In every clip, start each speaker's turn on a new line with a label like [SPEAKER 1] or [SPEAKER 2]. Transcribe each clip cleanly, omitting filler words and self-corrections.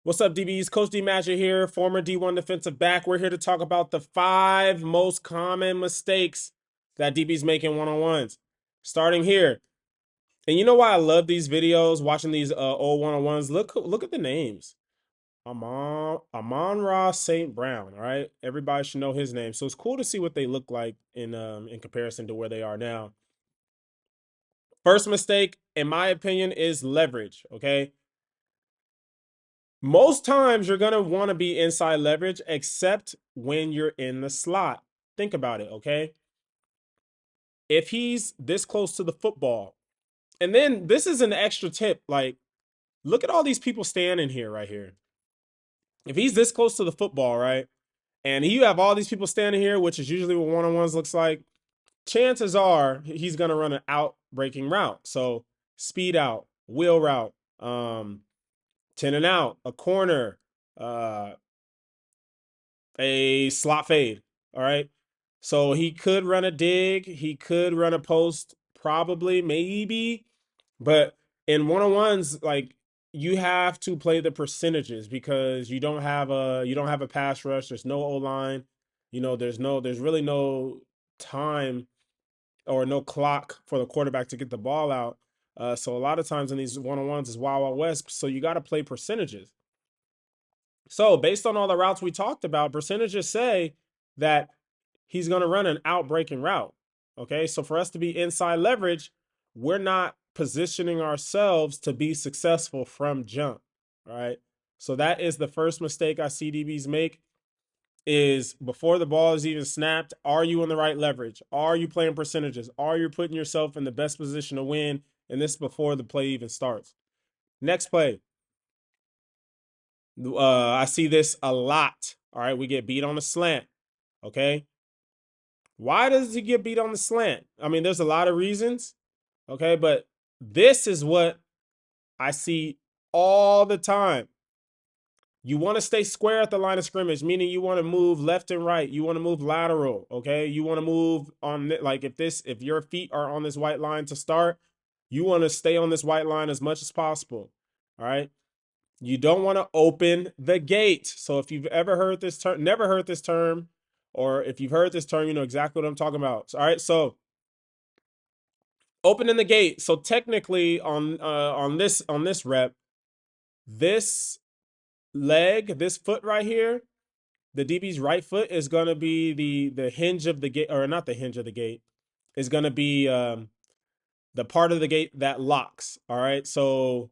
[SPEAKER 1] What's up, DBs? Coach D Magic here, former D1 defensive back. We're here to talk about the 5 most common mistakes that DBs make in one-on-ones. Starting here. And you know why I love these videos, watching these old one-on-ones? Look at the names. Amon-Ra St. Brown, all right? Everybody should know his name. So it's cool to see what they look like in comparison to where they are now. First mistake, in my opinion, is leverage, okay? Most times you're going to want to be inside leverage, except when you're in the slot. Think about it, okay? If he's this close to the football, and then this is an extra tip, like, look at all these people standing here right here. If he's this close to the football, right, and you have all these people standing here, which is usually what one-on-ones looks like, chances are he's going to run an out breaking route. So speed out, wheel route, 10 and out, a corner, a slot fade. All right. So he could run a dig. He could run a post, probably, maybe. But in one-on-ones, like, you have to play the percentages because you don't have a pass rush. There's no O-line. There's really no time or no clock for the quarterback to get the ball out. So a lot of times in these one-on-ones is Wild Wild West. So you got to play percentages. So based on all the routes we talked about, percentages say that he's going to run an out breaking route. Okay. So for us to be inside leverage, we're not positioning ourselves to be successful from jump. All right. So that is the first mistake I see DBs make is before the ball is even snapped. Are you in the right leverage? Are you playing percentages? Are you putting yourself in the best position to win? And this before the play even starts. Next play. I see this a lot. All right. We get beat on the slant. Okay. Why does he get beat on the slant? I mean, there's a lot of reasons. Okay. But this is what I see all the time. You want to stay square at the line of scrimmage, meaning you want to move left and right. You want to move lateral. Okay. You want to move on, like, if your feet are on this white line to start, you want to stay on this white line as much as possible. All right. You don't want to open the gate. So if you've ever heard this term, never heard this term, or if you've heard this term, you know exactly what I'm talking about. All right. So opening the gate. So technically on this rep, this leg, this foot right here, the DB's right foot is going to be the hinge of the gate, or not the hinge of the gate, is going to be the part of the gate that locks. All right. So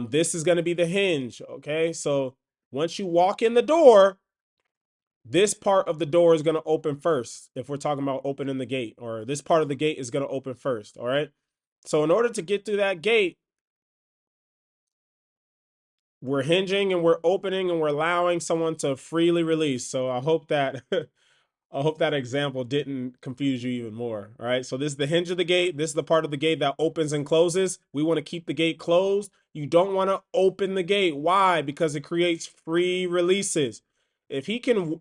[SPEAKER 1] this is going to be the hinge. Okay. So once you walk in the door, this part of the door is going to open first. If we're talking about opening the gate, or this part of the gate is going to open first. All right. So in order to get through that gate, we're hinging and we're opening and we're allowing someone to freely release. So I hope that I hope that example didn't confuse you even more. All right. So this is the hinge of the gate. This is the part of the gate that opens and closes. We want to keep the gate closed. You don't want to open the gate. Why? Because it creates free releases. If he can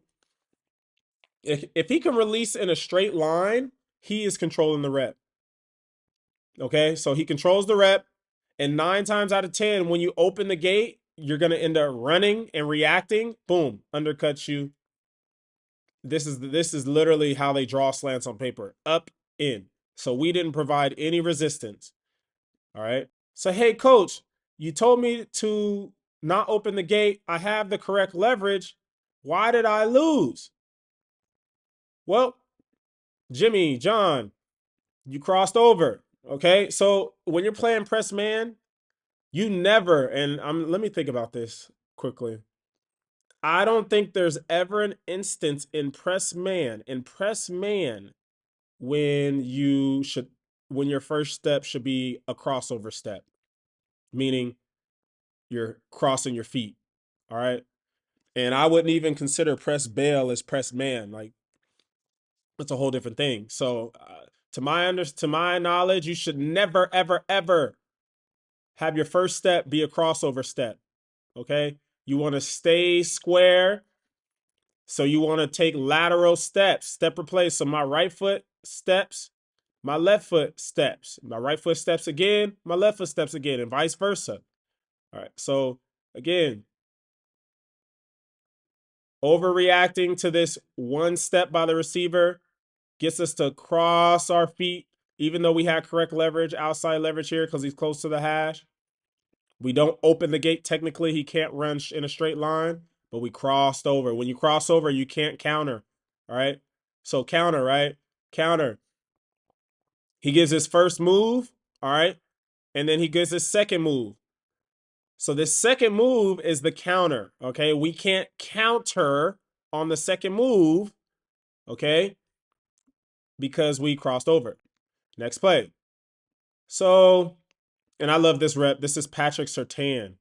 [SPEAKER 1] if he can release in a straight line, he is controlling the rep. Okay. So he controls the rep. And 9 times out of 10, when you open the gate, you're going to end up running and reacting. Boom, undercuts you. This is literally how they draw slants on paper. Up, in. So we didn't provide any resistance. All right. So, hey, coach, you told me to not open the gate. I have the correct leverage. Why did I lose? Well, Jimmy, John, you crossed over. Okay. So when you're playing press man, you never, and let me think about this quickly. I don't think there's ever an instance in press man, when when your first step should be a crossover step, meaning you're crossing your feet. All right. And I wouldn't even consider press bail as press man. Like, it's a whole different thing. So to my knowledge, you should never, ever, ever have your first step be a crossover step. Okay. You want to stay square. So you want to take lateral steps, step replace. So my right foot steps, my left foot steps. My right foot steps again, my left foot steps again, and vice versa. All right. So again, Overreacting to this one step by the receiver gets us to cross our feet, even though we had correct leverage, outside leverage here because he's close to the hash. We don't open the gate. Technically, he can't run in a straight line, but we crossed over. When you cross over, you can't counter. All right. So counter, right? Counter. He gives his first move. All right. And then he gives his second move. So this second move is the counter. Okay. We can't counter on the second move. Okay. Because we crossed over. Next play. So, and I love this rep. This is Patrick Surtain.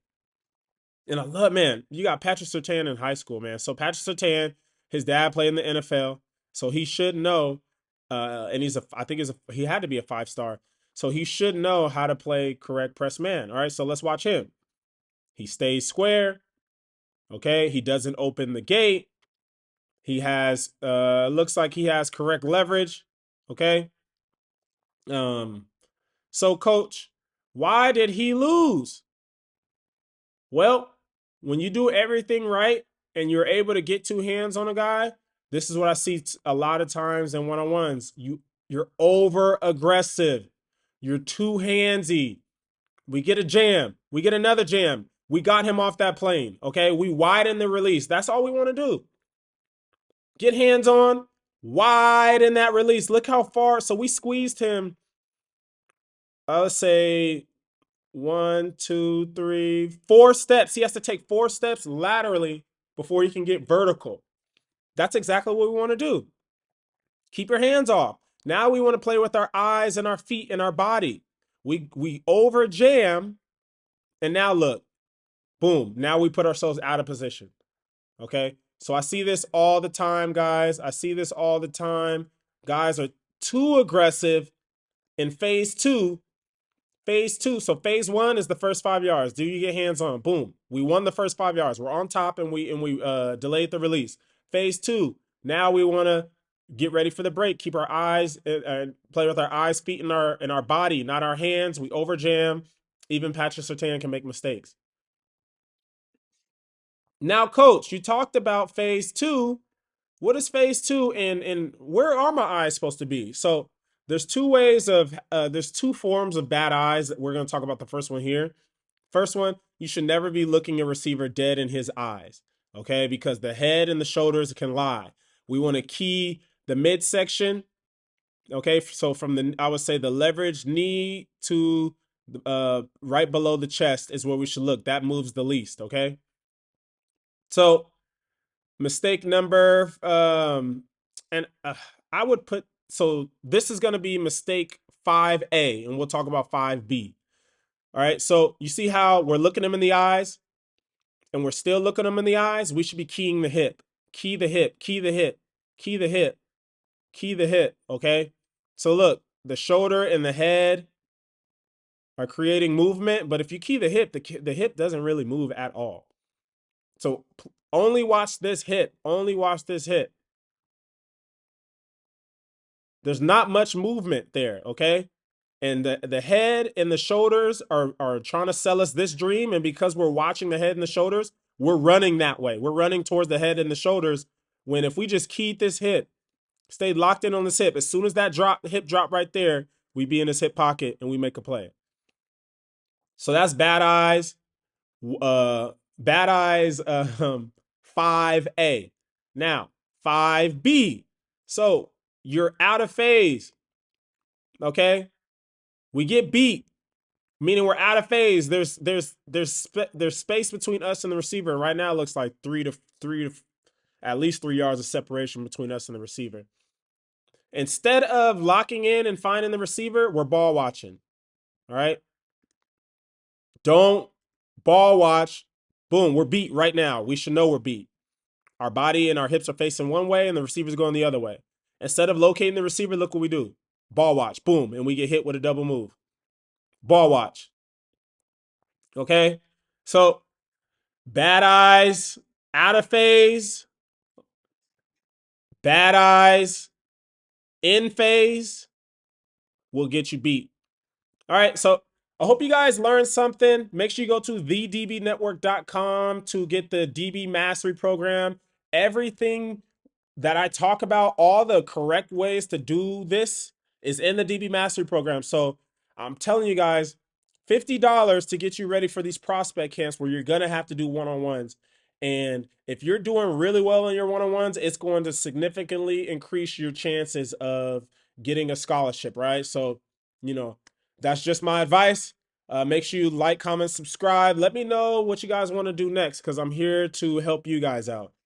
[SPEAKER 1] And I love, man, you got Patrick Surtain in high school, man. So Patrick Surtain, his dad played in the NFL, so he should know. And I think he had to be a 5-star, so he should know how to play correct press man. All right, so let's watch him. He stays square. Okay, he doesn't open the gate. He has, looks like he has correct leverage. Okay. So coach, why did he lose? Well, when you do everything right and you're able to get two hands on a guy, this is what I see a lot of times in one-on-ones. You're over aggressive. You're too handsy. We get a jam. We get another jam. We got him off that plane. Okay. We widen the release. That's all we want to do. Get hands on, widen that release. Look how far. So we squeezed him. Let's say 1, 2, 3, 4 steps. He has to take 4 steps laterally before he can get vertical. That's exactly what we want to do. Keep your hands off. Now we want to play with our eyes and our feet and our body. We over jam, and now look, boom. Now we put ourselves out of position. Okay. So I see this all the time, guys. I see this all the time. Guys are too aggressive in phase two. Phase two. So phase one is the first 5 yards. Do you get hands on? Boom. We won the first 5 yards. We're on top and we delayed the release. Phase two. Now we want to get ready for the break. Keep our eyes and play with our eyes, feet, and our body, not our hands. We over jam. Even Patrick Surtain can make mistakes. Now, coach, you talked about phase two. What is phase two, and where are my eyes supposed to be? So there's there's two forms of bad eyes. We're going to talk about the first one here. First one, you should never be looking a receiver dead in his eyes, okay? Because the head and the shoulders can lie. We want to key the midsection, okay? So from I would say the leverage knee to right below the chest is where we should look. That moves the least, okay? So mistake number, and I would put, so this is going to be mistake 5A, and we'll talk about 5B. All right, so you see how we're looking them in the eyes, and we're still looking them in the eyes? We should be keying the hip. Key the hip, key the hip, key the hip, key the hip, okay? So look, the shoulder and the head are creating movement, but if you key the hip, the hip doesn't really move at all. So only watch this hip, only watch this hip. There's not much movement there, okay? And the head and the shoulders are trying to sell us this dream, and because we're watching the head and the shoulders, we're running that way. We're running towards the head and the shoulders, when if we just keyed this hip, stayed locked in on this hip, as soon as that hip drop right there, we be in this hip pocket and we make a play. So that's bad eyes. Bad eyes 5A. Now, 5B. So you're out of phase. Okay? We get beat, meaning we're out of phase. There's space between us and the receiver. Right now it looks like at least 3 yards of separation between us and the receiver. Instead of locking in and finding the receiver, we're ball watching. All right? Don't ball watch. Boom, we're beat right now. We should know we're beat. Our body and our hips are facing one way and the receiver's going the other way. Instead of locating the receiver, look what we do. Ball watch. Boom, and we get hit with a double move. Ball watch. Okay? So, bad eyes, out of phase, bad eyes, in phase will get you beat. All right, so I hope you guys learned something. Make sure you go to thedbnetwork.com to get the DB Mastery Program. Everything that I talk about, all the correct ways to do this is in the DB Mastery Program. So I'm telling you guys, $50 to get you ready for these prospect camps where you're going to have to do one-on-ones. And if you're doing really well in your one-on-ones, it's going to significantly increase your chances of getting a scholarship, right? So, that's just my advice. Make sure you like, comment, subscribe. Let me know what you guys want to do next because I'm here to help you guys out.